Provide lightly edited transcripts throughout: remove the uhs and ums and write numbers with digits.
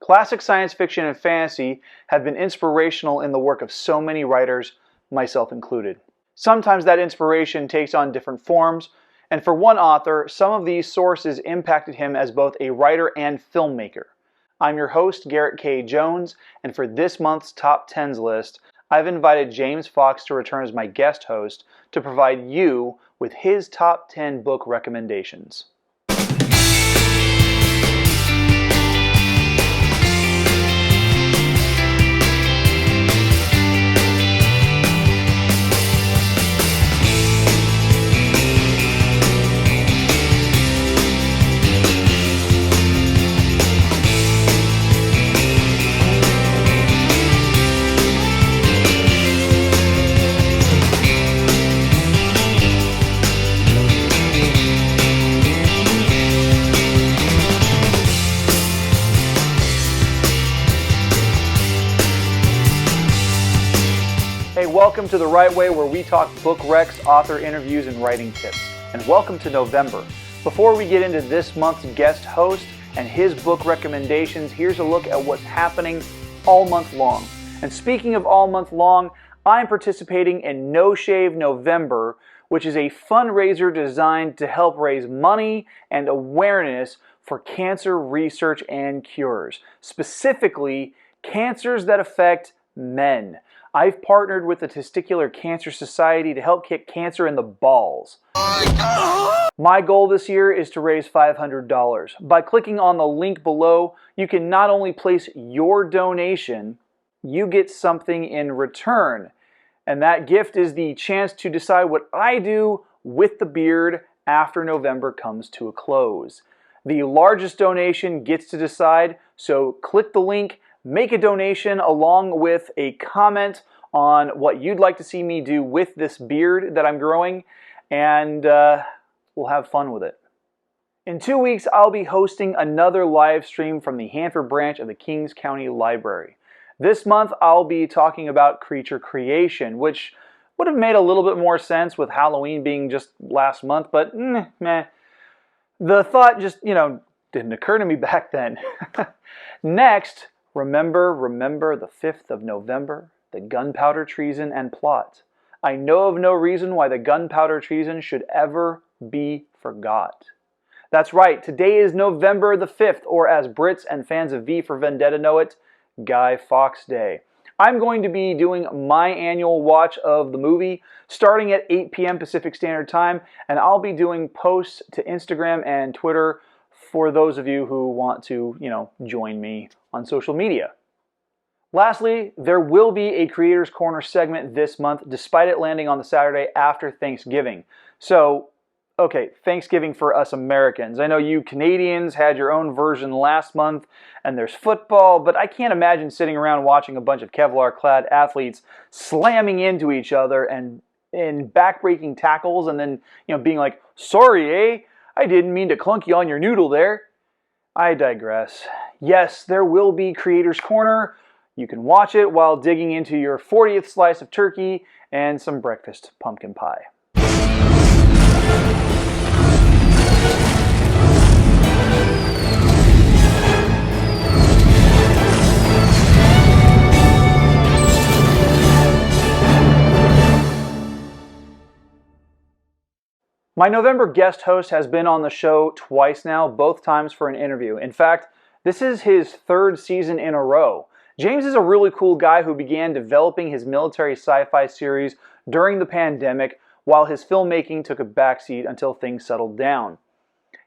Classic science fiction and fantasy have been inspirational in the work of so many writers, myself included. Sometimes that inspiration takes on different forms, and for one author, some of these sources impacted him as both a writer and filmmaker. I'm your host, Garrett K. Jones, and for this month's Top 10's list, I've invited James Fox to return as my guest host to provide you with his top 10 book recommendations. Hey, welcome to The Right Way, where we talk book recs, author interviews, and writing tips. And welcome to November. Before we get into this month's guest host and his book recommendations, here's a look at what's happening all month long. And speaking of all month long, I'm participating in No Shave November, which is a fundraiser designed to help raise money and awareness for cancer research and cures, specifically cancers that affect men. I've partnered with the Testicular Cancer Society to help kick cancer in the balls. My goal this year is to raise $500. By clicking on the link below, you can not only place your donation, you get something in return. And that gift is the chance to decide what I do with the beard after November comes to a close. The largest donation gets to decide, so click the link, make a donation along with a comment on what you'd like to see me do with this beard that I'm growing, and we'll have fun with it. In 2 weeks, I'll be hosting another live stream from the Hanford branch of the Kings County Library. This month, I'll be talking about creature creation, which would have made a little bit more sense with Halloween being just last month, but meh. The thought just, didn't occur to me back then. Next, Remember the 5th of November, the gunpowder treason and plot. I know of no reason why the gunpowder treason should ever be forgot. That's right, today is November the 5th, or as Brits and fans of V for Vendetta know it, Guy Fawkes Day. I'm going to be doing my annual watch of the movie starting at 8 p.m. Pacific Standard Time, and I'll be doing posts to Instagram and Twitter for those of you who want to, join me on social media. Lastly, there will be a Creators Corner segment this month, despite it landing on the Saturday after Thanksgiving. So, okay, Thanksgiving for us Americans. I know you Canadians had your own version last month, and there's football, but I can't imagine sitting around watching a bunch of Kevlar-clad athletes slamming into each other and in back-breaking tackles, and then, being like, sorry, eh? I didn't mean to clunk you on your noodle there. I digress. Yes, there will be Creators Corner. You can watch it while digging into your 40th slice of turkey and some breakfast pumpkin pie. My November guest host has been on the show twice now, both times for an interview. In fact, this is his third season in a row. James is a really cool guy who began developing his military sci-fi series during the pandemic, while his filmmaking took a backseat until things settled down.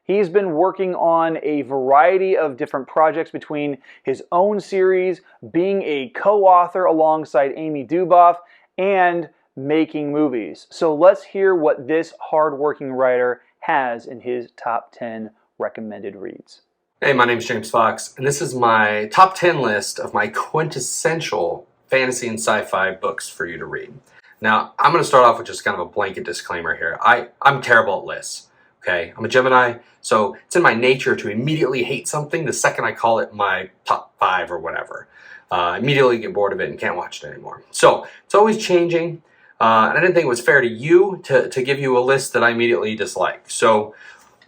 He's been working on a variety of different projects between his own series, being a co-author alongside Amy Duboff, and making movies. So let's hear what this hard-working writer has in his top 10 recommended reads. Hey, my name's James Fox, and this is my top 10 list of my quintessential fantasy and sci-fi books for you to read. Now, I'm going to start off with just kind of a blanket disclaimer here. I'm terrible at lists, okay? I'm a Gemini, so it's in my nature to immediately hate something the second I call it my top 5 or whatever. Immediately get bored of it and can't watch it anymore. So, it's always changing. And I didn't think it was fair to you to give you a list that I immediately dislike. So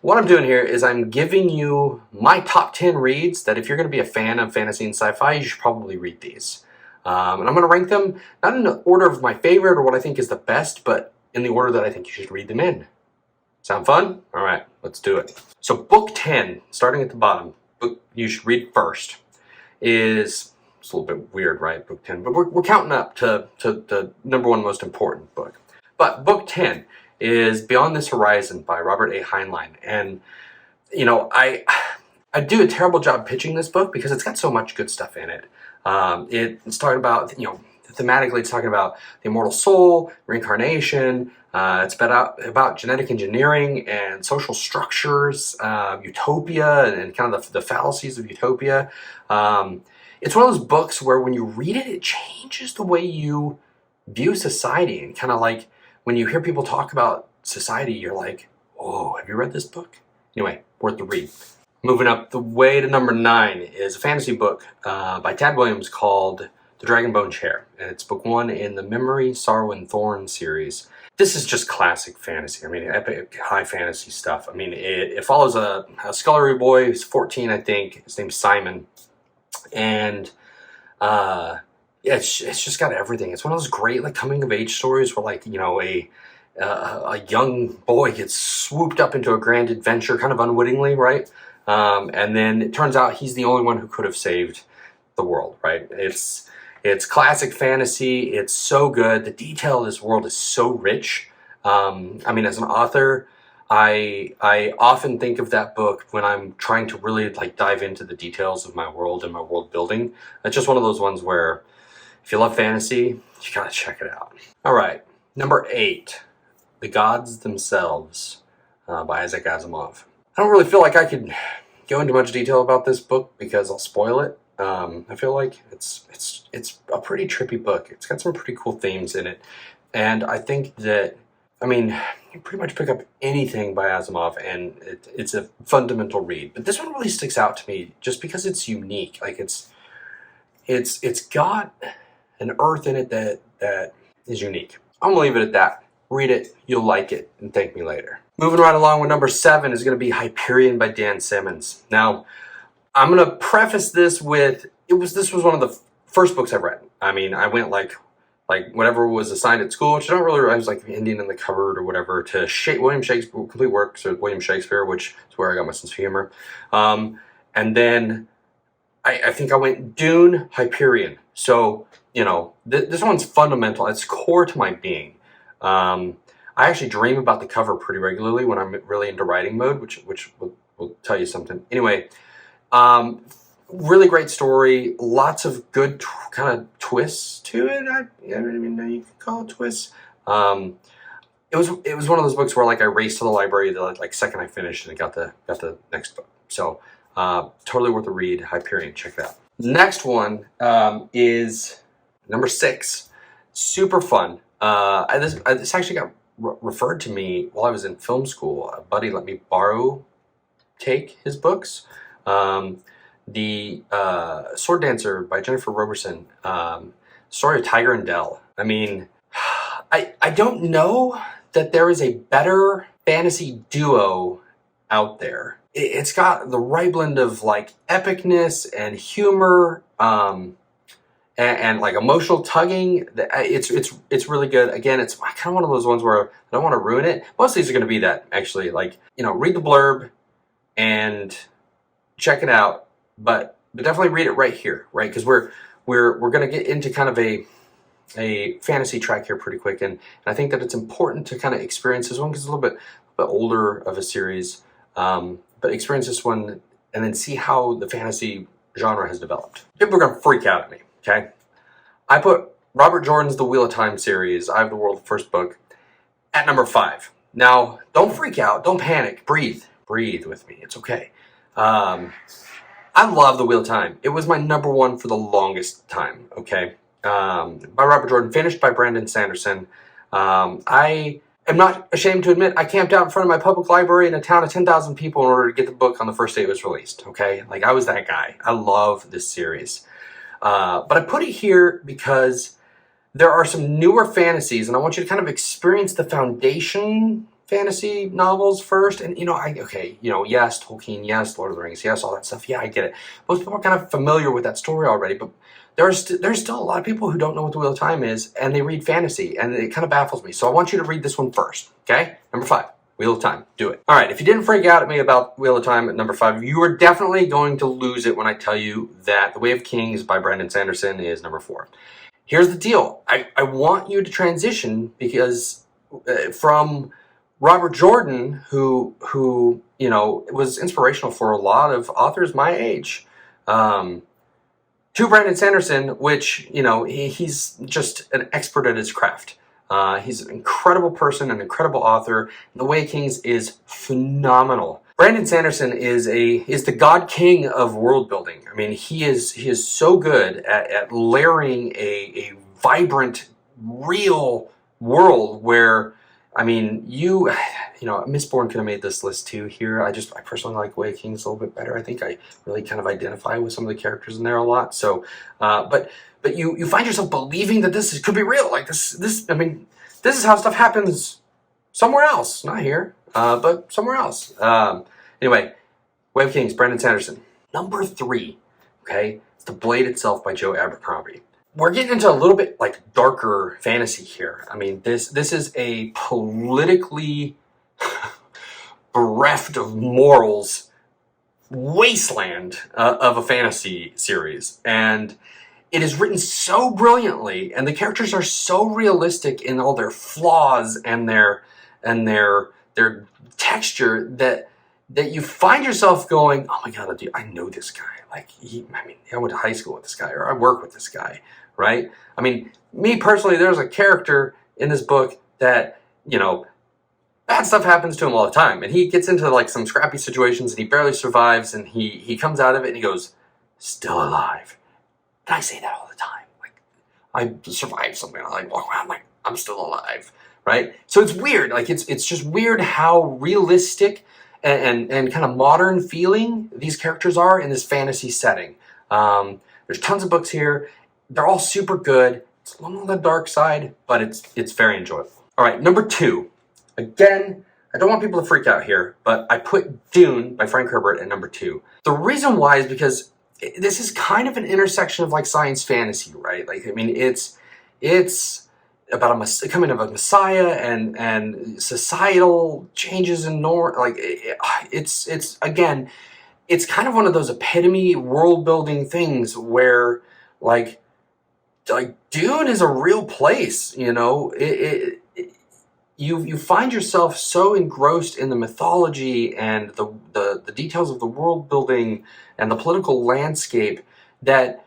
what I'm doing here is I'm giving you my top 10 reads that if you're going to be a fan of fantasy and sci-fi, you should probably read these. And I'm going to rank them not in the order of my favorite or what I think is the best, but in the order that I think you should read them in. Sound fun? All right, let's do it. So book 10, starting at the bottom, book you should read first, is, it's a little bit weird, right, book 10, but we're counting up to the number one most important book. But book 10 is Beyond This Horizon by Robert A. Heinlein. And, you know, I do a terrible job pitching this book because it's got so much good stuff in it. It's talking about, you know, thematically it's talking about the immortal soul, reincarnation. It's about genetic engineering and social structures, utopia, and kind of the fallacies of utopia. It's one of those books where when you read it, it changes the way you view society. And kind of like when you hear people talk about society, you're like, oh, have you read this book? Anyway, worth the read. Moving up the way to number 9 is a fantasy book by Tad Williams called The Dragonbone Chair. And it's book 1 in the Memory, Sorrow, and Thorn series. This is just classic fantasy. I mean, epic, high fantasy stuff. I mean, it follows a scullery boy who's 14, I think. His name's Simon. And yeah, it's just got everything. It's one of those great like coming of age stories where like, you know, a young boy gets swooped up into a grand adventure kind of unwittingly, right? And then it turns out he's the only one who could have saved the world, right? It's classic fantasy. It's so good. The detail of this world is so rich. I mean, as an author, I often think of that book when I'm trying to really like dive into the details of my world and my world building. It's just one of those ones where if you love fantasy, you gotta check it out. All right, number 8, The Gods Themselves by Isaac Asimov. I don't really feel like I could go into much detail about this book because I'll spoil it. I feel like it's a pretty trippy book. It's got some pretty cool themes in it. And I think that, I mean, you pretty much pick up anything by Asimov and it's a fundamental read. But this one really sticks out to me just because it's unique. Like it's got an earth in it that is unique. I'm gonna leave it at that. Read it, you'll like it, and thank me later. Moving right along with number 7 is going to be Hyperion by Dan Simmons. Now, I'm going to preface this with, this was one of the first books I've read. I mean, I went like whatever was assigned at school, which I don't really realize, like Indian in the Cupboard or whatever, to William Shakespeare, complete works of William Shakespeare, which is where I got my sense of humor. And then I think I went Dune, Hyperion. So, you know, this one's fundamental. It's core to my being. I actually dream about the cover pretty regularly when I'm really into writing mode, which will tell you something. Anyway, really great story. Lots of good kind of twists to it. I don't even know you could call it twists. It was one of those books where like I raced to the library the like second I finished and got the next book. So totally worth a read. Hyperion, check it out. Next one is number 6. Super fun. This actually got referred to me while I was in film school. A buddy let me take his books. The Sword Dancer by Jennifer Roberson. Story of Tiger and Dell. I mean, I don't know that there is a better fantasy duo out there. It's got the right blend of like epicness and humor. And like emotional tugging. It's really good. Again, it's kind of one of those ones where I don't want to ruin it. Most of these are going to be that, actually. Like, you know, read the blurb and check it out, but definitely read it right here, right? Because we're going to get into kind of a fantasy track here pretty quick, and I think that it's important to kind of experience this one because it's a little bit older of a series, but experience this one and then see how the fantasy genre has developed. People are going to freak out at me. Okay, I put Robert Jordan's The Wheel of Time series, Eye of the World, first book, at number 5. Now, don't freak out, don't panic, breathe with me, it's okay. I love The Wheel of Time. It was my number 1 for the longest time, okay? By Robert Jordan, finished by Brandon Sanderson. I am not ashamed to admit I camped out in front of my public library in a town of 10,000 people in order to get the book on the first day it was released, okay? Like, I was that guy. I love this series. But I put it here because there are some newer fantasies, and I want you to kind of experience the foundation fantasy novels first, and yes, Tolkien, yes, Lord of the Rings, yes, all that stuff. Yeah, I get it. Most people are kind of familiar with that story already, but there's still a lot of people who don't know what the Wheel of Time is, and they read fantasy, and it kind of baffles me. So I want you to read this one first, okay? Number 5, Wheel of Time. Do it. All right, if you didn't freak out at me about Wheel of Time at number 5, you are definitely going to lose it when I tell you that The Way of Kings by Brandon Sanderson is number 4. Here's the deal. I want you to transition because from Robert Jordan, who was inspirational for a lot of authors my age, to Brandon Sanderson, which, he's just an expert at his craft. He's an incredible person, an incredible author. The Way of Kings is phenomenal. Brandon Sanderson is the god king of world building. I mean, he is so good at layering a vibrant, real world where, I mean, Mistborn could have made this list too here. I personally like Way of Kings a little bit better. I think I really kind of identify with some of the characters in there a lot. So, but you find yourself believing that this could be real. Like this, I mean, this is how stuff happens somewhere else. Not here, but somewhere else. Anyway, Way of Kings, Brandon Sanderson. Number 3, okay, it's The Blade Itself by Joe Abercrombie. We're getting into a little bit like darker fantasy here. I mean, this is a politically bereft of morals wasteland of a fantasy series, and it is written so brilliantly, and the characters are so realistic in all their flaws and their texture that you find yourself going, oh my god, dude, I know this guy. Like, I went to high school with this guy, or I work with this guy, right? I mean, me personally, there's a character in this book that, bad stuff happens to him all the time, and he gets into like some scrappy situations, and he barely survives, and he comes out of it, and he goes, still alive. And I say that all the time. Like, I survived something, I like walk around like I'm still alive, right? So it's weird. Like, it's just weird how realistic and kind of modern feeling these characters are in this fantasy setting. There's tons of books here. They're all super good. It's a little on the dark side, but it's very enjoyable. All right, number 2. Again, I don't want people to freak out here, but I put Dune by Frank Herbert at number 2. The reason why is because this is kind of an intersection of like science fantasy, right? Like, I mean, it's about coming of a messiah and societal changes in it's again, it's kind of one of those epitome world building things where like Dune is a real place, you find yourself so engrossed in the mythology and the details of the world building and the political landscape that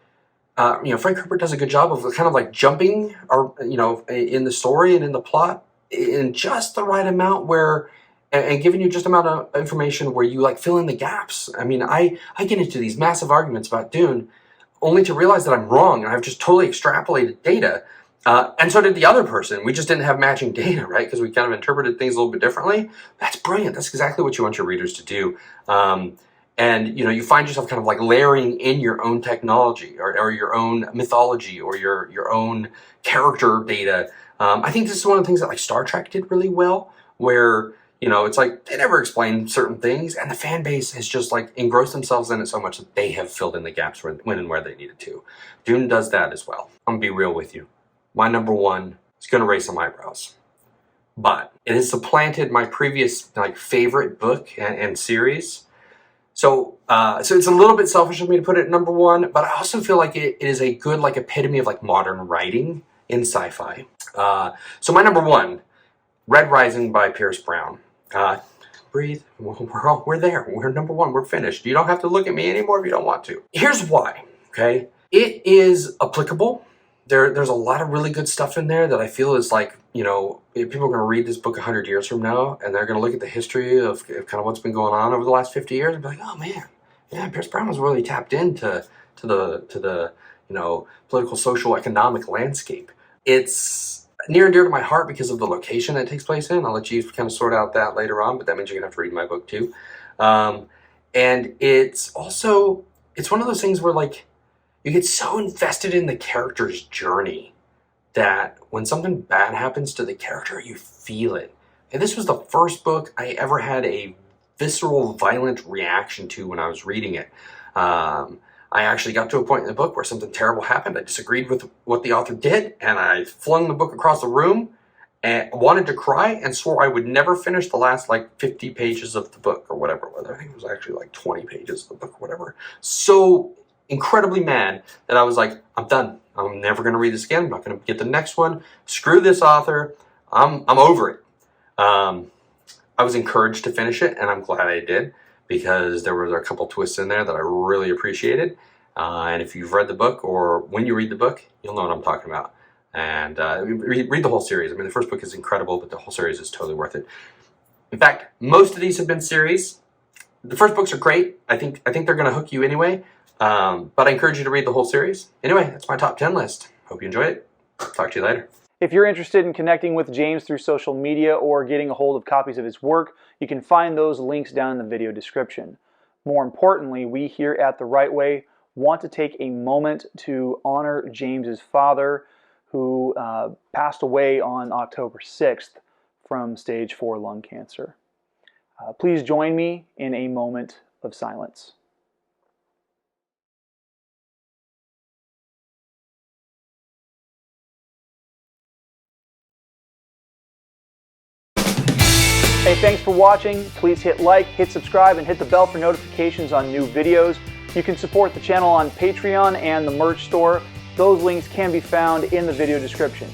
Frank Herbert does a good job of kind of like jumping in the story and in the plot in just the right amount and giving you just amount of information where you like fill in the gaps. I mean, I get into these massive arguments about Dune only to realize that I'm wrong, and I've just totally extrapolated data. And so did the other person. We just didn't have matching data, right? Because we kind of interpreted things a little bit differently. That's brilliant. That's exactly what you want your readers to do. And you find yourself kind of like layering in your own technology or your own mythology or your own character data. I think this is one of the things that like Star Trek did really well, where it's like they never explain certain things, and the fan base has just like engrossed themselves in it so much that they have filled in the gaps when and where they needed to. Dune does that as well. I'm gonna be real with you. My number 1 is gonna raise some eyebrows, but it has supplanted my previous like favorite book and series. So it's a little bit selfish of me to put it at number 1, but I also feel like it is a good like epitome of like modern writing in sci-fi. So my number 1, Red Rising by Pierce Brown. Breathe. We're there. We're number 1. We're finished. You don't have to look at me anymore if you don't want to. Here's why. Okay, it is applicable. There's a lot of really good stuff in there that I feel is like, if people are going to read this book 100 years from now and they're going to look at the history of kind of what's been going on over the last 50 years and be like, oh man, yeah, Pierce Brown was really tapped into the political, social, economic landscape. It's near and dear to my heart because of the location that it takes place in. I'll let you kind of sort out that later on, but that means you're going to have to read my book too. And it's one of those things where like, you get so invested in the character's journey that when something bad happens to the character, you feel it. And this was the first book I ever had a visceral, violent reaction to when I was reading it. I actually got to a point in the book where something terrible happened. I disagreed with what the author did, and I flung the book across the room and wanted to cry and swore I would never finish the last like 50 pages of the book or whatever it was. I think it was actually like 20 pages of the book or whatever. So incredibly mad that I was like, I'm done. I'm never going to read this again. I'm not going to get the next one. Screw this author. I'm over it. I was encouraged to finish it, and I'm glad I did, because there were a couple twists in there that I really appreciated. And if you've read the book, or when you read the book, you'll know what I'm talking about. And read the whole series. I mean, the first book is incredible, but the whole series is totally worth it. In fact, most of these have been series. The first books are great. I think they're going to hook you anyway. But I encourage you to read the whole series. Anyway, that's my top 10 list. Hope you enjoy it. Talk to you later. If you're interested in connecting with James through social media or getting a hold of copies of his work, you can find those links down in the video description. More importantly, we here at The Right Way want to take a moment to honor James's father, who passed away on October 6th from stage 4 lung cancer. Please join me in a moment of silence. Hey, thanks for watching. Please hit like, hit subscribe, and hit the bell for notifications on new videos. You can support the channel on Patreon and the merch store. Those links can be found in the video description.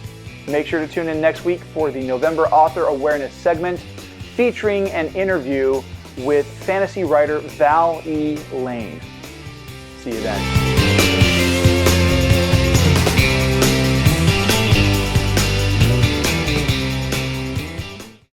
Make sure to tune in next week for the November Author Awareness segment, featuring an interview with fantasy writer Val E. Lane. See you then.